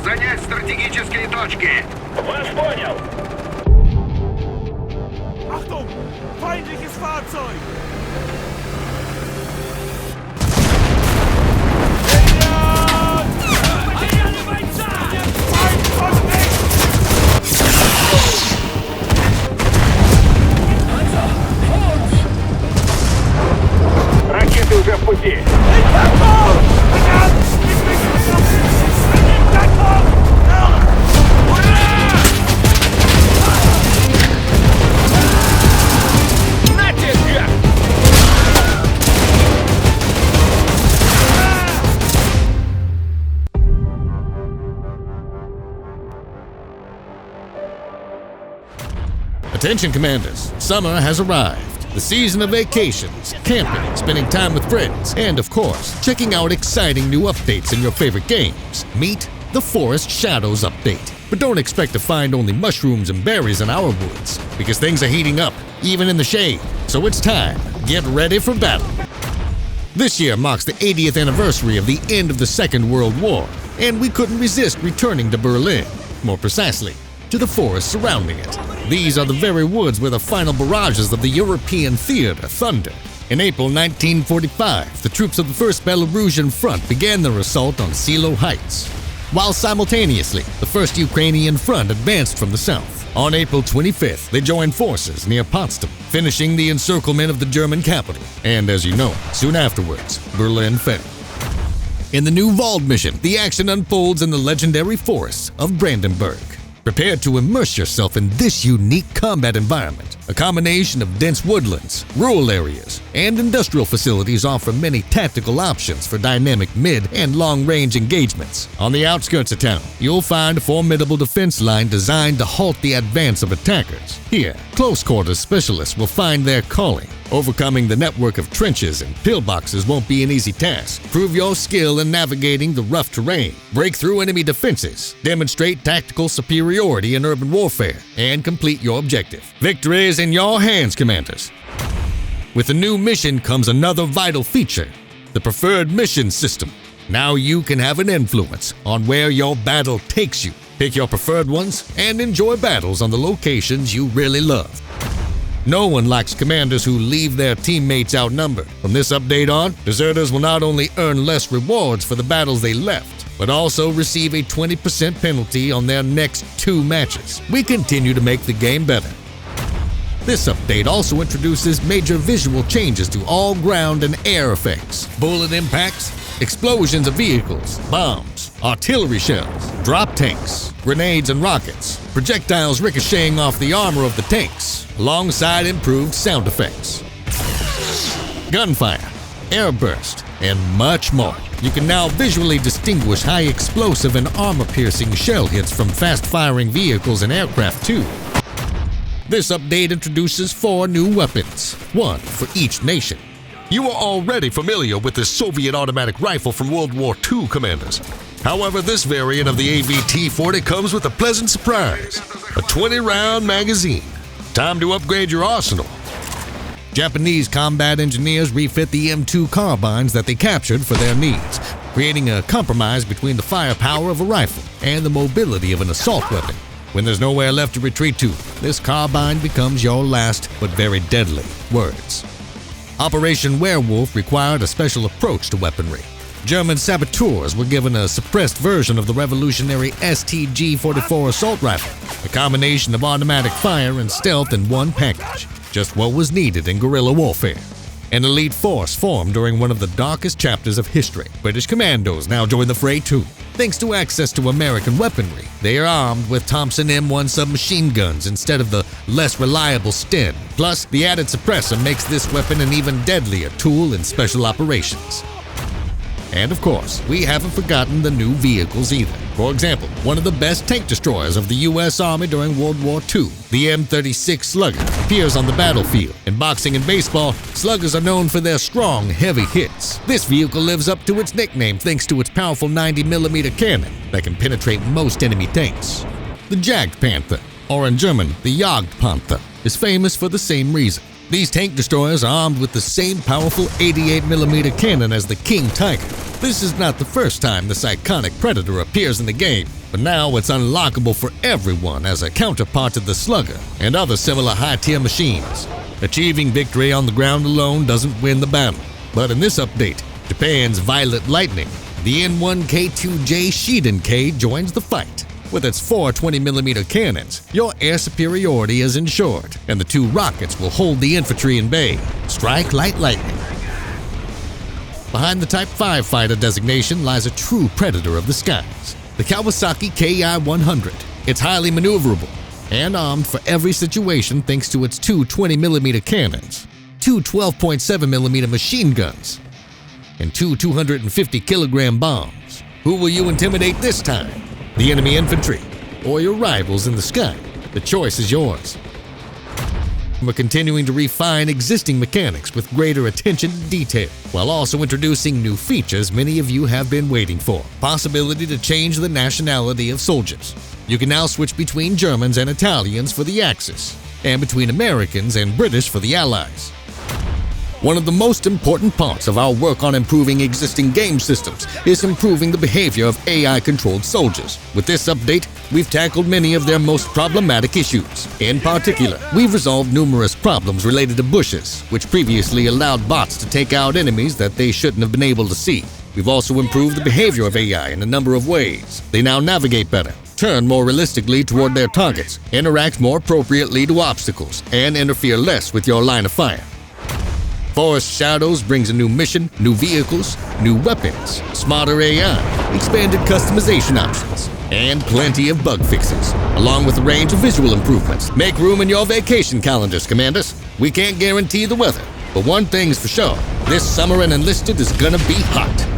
Занять стратегические точки! Вас понял! Achtung! Feindliches Fahrzeug! Ракеты уже в пути! Attention commanders, summer has arrived. The season of vacations, camping, spending time with friends, and of course, checking out exciting new updates in your favorite games. Meet the Forest Shadows update. But don't expect to find only mushrooms and berries in our woods, because things are heating up, even in the shade. So it's time. Get ready for battle. This year marks the 80th anniversary of the end of the Second World War, and we couldn't resist returning to Berlin. More precisely, to the forest surrounding it. These are the very woods where the final barrages of the European theater thundered. In April 1945, the troops of the 1st Belarusian Front began their assault on Silo Heights, while simultaneously, the 1st Ukrainian Front advanced from the south. On April 25th, they joined forces near Potsdam, finishing the encirclement of the German capital. And as you know, soon afterwards, Berlin fell. In the new Wald mission, the action unfolds in the legendary forests of Brandenburg. Prepare to immerse yourself in this unique combat environment. A combination of dense woodlands, rural areas, and industrial facilities offer many tactical options for dynamic mid- and long-range engagements. On the outskirts of town, you'll find a formidable defense line designed to halt the advance of attackers. Here, close-quarters specialists will find their calling. Overcoming the network of trenches and pillboxes won't be an easy task. Prove your skill in navigating the rough terrain, break through enemy defenses, demonstrate tactical superiority in urban warfare, and complete your objective. Victory is in your hands, commanders. With the new mission comes another vital feature, the preferred mission system. Now you can have an influence on where your battle takes you. Pick your preferred ones and enjoy battles on the locations you really love. No one likes commanders who leave their teammates outnumbered. From this update on, deserters will not only earn less rewards for the battles they left, but also receive a 20% penalty on their next 2 matches. We continue to make the game better. This update also introduces major visual changes to all ground and air effects, bullet impacts, explosions of vehicles, bombs, artillery shells, drop tanks, grenades and rockets, projectiles ricocheting off the armor of the tanks, alongside improved sound effects, gunfire, air burst, and much more. You can now visually distinguish high explosive and armor-piercing shell hits from fast-firing vehicles and aircraft too. This update introduces 4 new weapons, 1 for each nation. You are already familiar with the Soviet automatic rifle from World War II, commanders. However, this variant of the AVT-40 comes with a pleasant surprise, a 20-round magazine. Time to upgrade your arsenal. Japanese combat engineers refit the M2 carbines that they captured for their needs, creating a compromise between the firepower of a rifle and the mobility of an assault weapon. When there's nowhere left to retreat to, this carbine becomes your last but very deadly words. Operation Werewolf required a special approach to weaponry. German saboteurs were given a suppressed version of the revolutionary STG-44 assault rifle, a combination of automatic fire and stealth in one package, just what was needed in guerrilla warfare. An elite force formed during one of the darkest chapters of history. British commandos now join the fray too. Thanks to access to American weaponry, they are armed with Thompson M1 submachine guns instead of the less reliable Sten. Plus, the added suppressor makes this weapon an even deadlier tool in special operations. And of course, we haven't forgotten the new vehicles either. For example, one of the best tank destroyers of the U.S. Army during World War II, the M36 Slugger, appears on the battlefield. In boxing and baseball, Sluggers are known for their strong, heavy hits. This vehicle lives up to its nickname thanks to its powerful 90mm cannon that can penetrate most enemy tanks. The Jagdpanther, or in German, the Jagdpanther, is famous for the same reason. These tank destroyers are armed with the same powerful 88mm cannon as the King Tiger. This is not the first time this iconic predator appears in the game. but now it's unlockable for everyone as a counterpart to the Slugger and other similar high-tier machines. Achieving victory on the ground alone doesn't win the battle, but in this update, Japan's Violet Lightning, the N1K2J Shiden K joins the fight. With its 4 20mm cannons, your air superiority is ensured, and the 2 rockets will hold the infantry in bay. Strike light lightning. Behind the Type 5 fighter designation lies a true predator of the skies, the Kawasaki Ki-100. It's highly maneuverable and armed for every situation thanks to its 2 20mm cannons, 2 12.7mm machine guns, and 2 250-kilogram bombs. Who will you intimidate this time? The enemy infantry or your rivals in the sky? The choice is yours. We're continuing to refine existing mechanics with greater attention to detail, while also introducing new features many of you have been waiting for. Possibility to change the nationality of soldiers. You can now switch between Germans and Italians for the Axis, and between Americans and British for the Allies. One of the most important parts of our work on improving existing game systems is improving the behavior of AI-controlled soldiers. With this update, we've tackled many of their most problematic issues. In particular, we've resolved numerous problems related to bushes, which previously allowed bots to take out enemies that they shouldn't have been able to see. We've also improved the behavior of AI in a number of ways. They now navigate better, turn more realistically toward their targets, interact more appropriately to obstacles, and interfere less with your line of fire. Forest Shadows brings a new mission, new vehicles, new weapons, smarter AI, expanded customization options, and plenty of bug fixes, along with a range of visual improvements. Make room in your vacation calendars, Commanders. We can't guarantee the weather, but one thing's for sure, this summer in Enlisted is gonna be hot.